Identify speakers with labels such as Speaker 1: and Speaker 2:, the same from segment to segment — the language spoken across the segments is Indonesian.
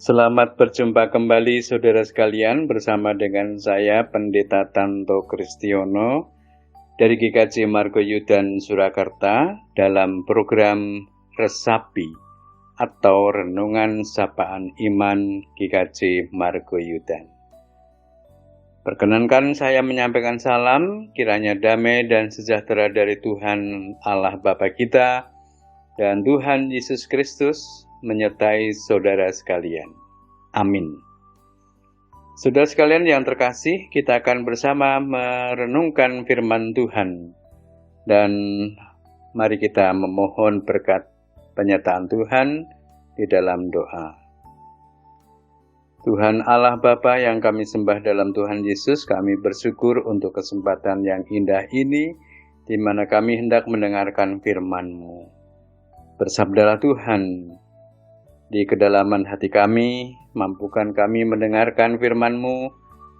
Speaker 1: Selamat berjumpa kembali saudara sekalian bersama dengan saya Pendeta Tanto Kristiono dari GKJ Margoyudan Surakarta dalam program Resapi atau Renungan Sapaan Iman GKJ Margoyudan. Perkenankan saya menyampaikan salam, kiranya damai dan sejahtera dari Tuhan Allah Bapa kita dan Tuhan Yesus Kristus menyertai saudara sekalian. Amin. Saudara sekalian yang terkasih, kita akan bersama merenungkan firman Tuhan. Dan mari kita memohon berkat penyertaan Tuhan di dalam doa. Tuhan Allah Bapa yang kami sembah dalam Tuhan Yesus, kami bersyukur untuk kesempatan yang indah ini, di mana kami hendak mendengarkan firman-Mu. Bersabdalah Tuhan, di kedalaman hati kami, mampukan kami mendengarkan firman-Mu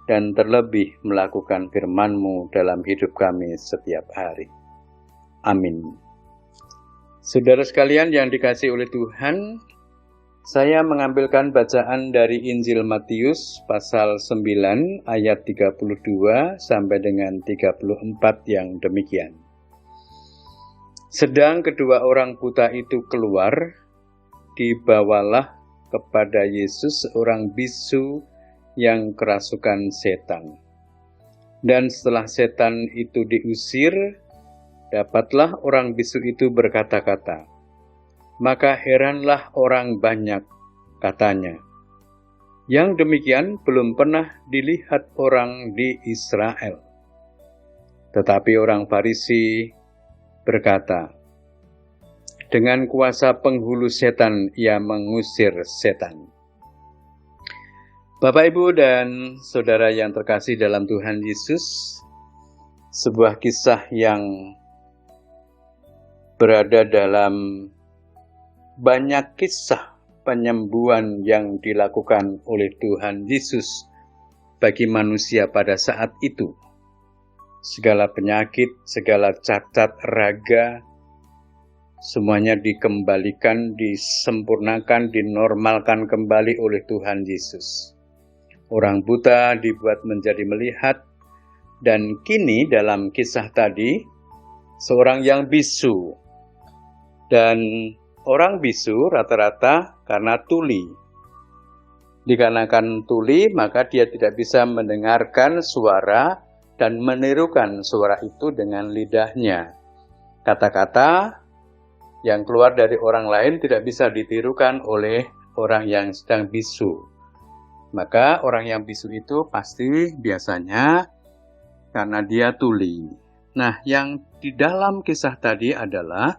Speaker 1: dan terlebih melakukan firman-Mu dalam hidup kami setiap hari. Amin. Saudara sekalian yang dikasihi oleh Tuhan, saya mengambilkan bacaan dari Injil Matius pasal 9 ayat 32 sampai dengan 34 yang demikian. Sedang kedua orang buta itu keluar, dibawalah kepada Yesus seorang bisu yang kerasukan setan. Dan setelah setan itu diusir, dapatlah orang bisu itu berkata-kata. Maka heranlah orang banyak, katanya. Yang demikian belum pernah dilihat orang di Israel. Tetapi orang Farisi berkata, dengan kuasa penghulu setan, ia mengusir setan. Bapak, Ibu, dan saudara yang terkasih dalam Tuhan Yesus, sebuah kisah yang berada dalam banyak kisah penyembuhan yang dilakukan oleh Tuhan Yesus bagi manusia pada saat itu. Segala penyakit, segala cacat raga, semuanya dikembalikan, disempurnakan, dinormalkan kembali oleh Tuhan Yesus. Orang buta dibuat menjadi melihat, dan kini dalam kisah tadi, seorang yang bisu. Dan orang bisu rata-rata karena tuli. Dikarenakan tuli, maka dia tidak bisa mendengarkan suara dan menirukan suara itu dengan lidahnya. Kata-kata yang keluar dari orang lain tidak bisa ditirukan oleh orang yang sedang bisu. Maka orang yang bisu itu pasti biasanya karena dia tuli. Nah, yang di dalam kisah tadi adalah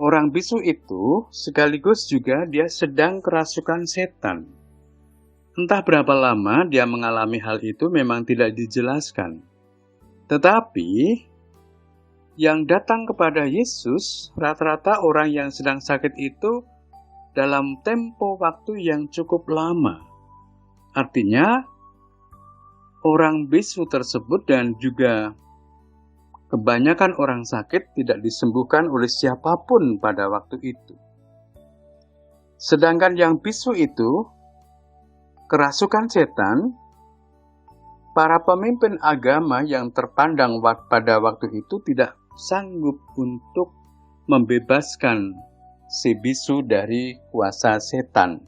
Speaker 1: orang bisu itu sekaligus juga dia sedang kerasukan setan. Entah berapa lama dia mengalami hal itu memang tidak dijelaskan. Tetapi yang datang kepada Yesus, rata-rata orang yang sedang sakit itu dalam tempo waktu yang cukup lama. Artinya, orang bisu tersebut dan juga kebanyakan orang sakit tidak disembuhkan oleh siapapun pada waktu itu. Sedangkan yang bisu itu, kerasukan setan, para pemimpin agama yang terpandang pada waktu itu tidak sanggup untuk membebaskan si bisu dari kuasa setan.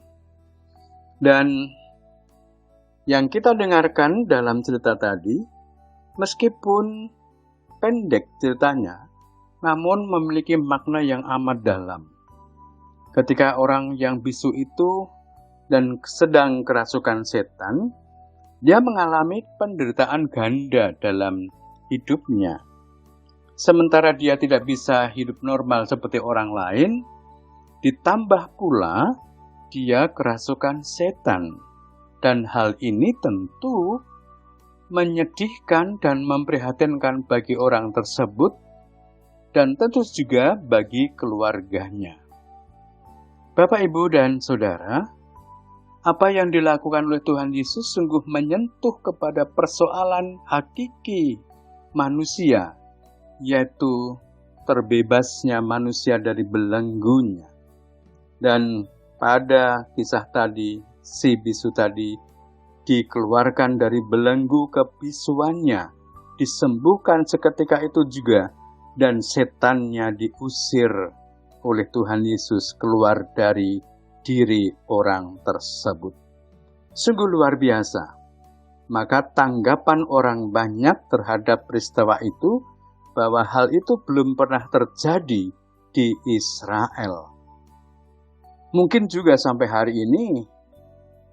Speaker 1: Dan yang kita dengarkan dalam cerita tadi, meskipun pendek ceritanya, namun memiliki makna yang amat dalam. Ketika orang yang bisu itu dan sedang kerasukan setan, dia mengalami penderitaan ganda dalam hidupnya. Sementara dia tidak bisa hidup normal seperti orang lain, ditambah pula dia kerasukan setan. Dan hal ini tentu menyedihkan dan memprihatinkan bagi orang tersebut dan tentu juga bagi keluarganya. Bapak, Ibu, dan Saudara, apa yang dilakukan oleh Tuhan Yesus sungguh menyentuh kepada persoalan hakiki manusia, yaitu terbebasnya manusia dari belenggunya. Dan pada kisah tadi, si bisu tadi dikeluarkan dari belenggu kebisuannya, disembuhkan seketika itu juga, dan setannya diusir oleh Tuhan Yesus keluar dari diri orang tersebut. Sungguh luar biasa. Maka tanggapan orang banyak terhadap peristiwa itu bahwa hal itu belum pernah terjadi di Israel. Mungkin juga sampai hari ini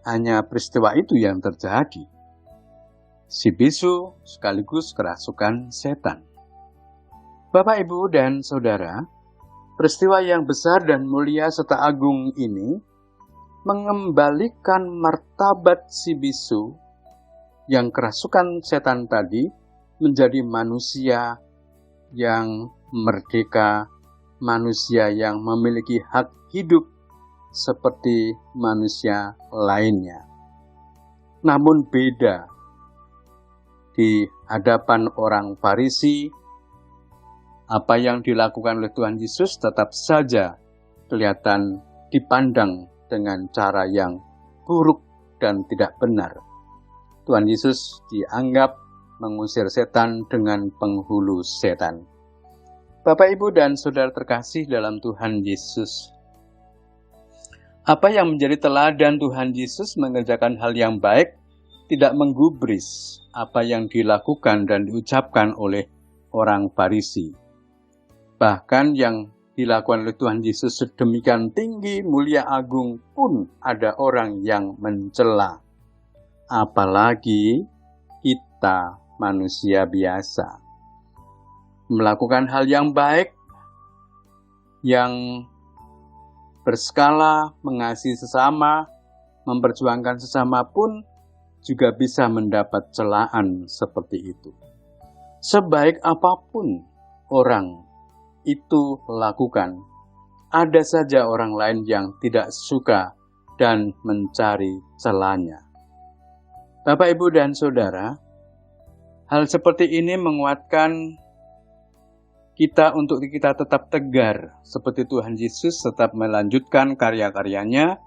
Speaker 1: hanya peristiwa itu yang terjadi. Si bisu sekaligus kerasukan setan. Bapak, Ibu, dan Saudara, peristiwa yang besar dan mulia serta agung ini mengembalikan martabat si bisu yang kerasukan setan tadi menjadi manusia yang merdeka, manusia yang memiliki hak hidup seperti manusia lainnya. Namun beda di hadapan orang Farisi, apa yang dilakukan oleh Tuhan Yesus tetap saja kelihatan dipandang dengan cara yang buruk dan tidak benar. Tuhan Yesus dianggap mengusir setan dengan penghulu setan. Bapak, Ibu, dan Saudara terkasih dalam Tuhan Yesus, apa yang menjadi teladan Tuhan Yesus mengerjakan hal yang baik, tidak menggubris apa yang dilakukan dan diucapkan oleh orang Farisi. Bahkan yang dilakukan oleh Tuhan Yesus sedemikian tinggi, mulia, agung pun ada orang yang mencela. Apalagi kita manusia biasa. Melakukan hal yang baik, yang berskala, mengasihi sesama, memperjuangkan sesama pun juga bisa mendapat celaan seperti itu. Sebaik apapun orang itu lakukan, ada saja orang lain yang tidak suka dan mencari celahnya. Bapak, Ibu, dan Saudara, hal seperti ini menguatkan kita untuk kita tetap tegar seperti Tuhan Yesus tetap melanjutkan karya-karyanya,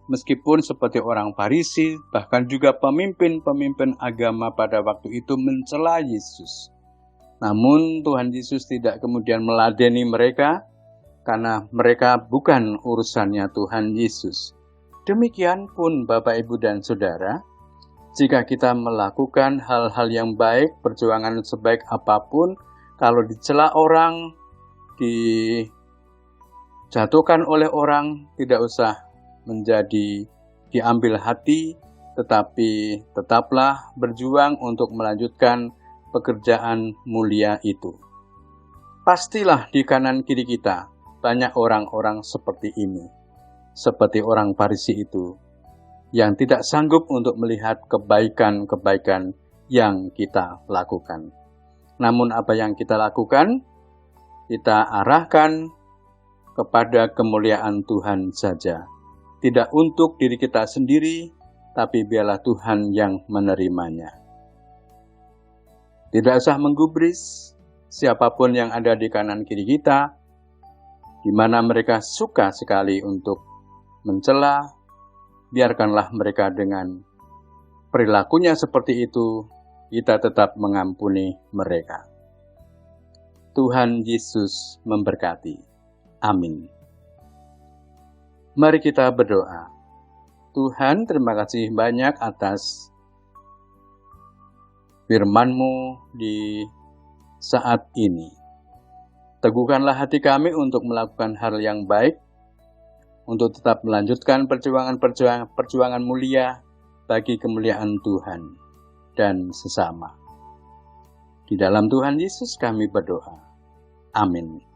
Speaker 1: meskipun seperti orang Farisi, bahkan juga pemimpin-pemimpin agama pada waktu itu mencela Yesus. Namun Tuhan Yesus tidak kemudian meladeni mereka, karena mereka bukan urusannya Tuhan Yesus. Demikian pun Bapak, Ibu, dan Saudara, jika kita melakukan hal-hal yang baik, perjuangan sebaik apapun, kalau dicela orang, dijatuhkan oleh orang, tidak usah menjadi diambil hati, tetapi tetaplah berjuang untuk melanjutkan pekerjaan mulia itu. Pastilah di kanan kiri kita banyak orang-orang seperti ini, seperti orang Farisi itu, yang tidak sanggup untuk melihat kebaikan-kebaikan yang kita lakukan. Namun apa yang kita lakukan, kita arahkan kepada kemuliaan Tuhan saja. Tidak untuk diri kita sendiri, tapi biarlah Tuhan yang menerimanya. Tidak usah menggubris siapapun yang ada di kanan kiri kita, di mana mereka suka sekali untuk mencela. Biarkanlah mereka dengan perilakunya seperti itu, kita tetap mengampuni mereka. Tuhan Yesus memberkati. Amin. Mari kita berdoa. Tuhan, terima kasih banyak atas firman-Mu di saat ini. Teguhkanlah hati kami untuk melakukan hal yang baik, untuk tetap melanjutkan perjuangan mulia bagi kemuliaan Tuhan dan sesama. Di dalam Tuhan Yesus kami berdoa. Amin.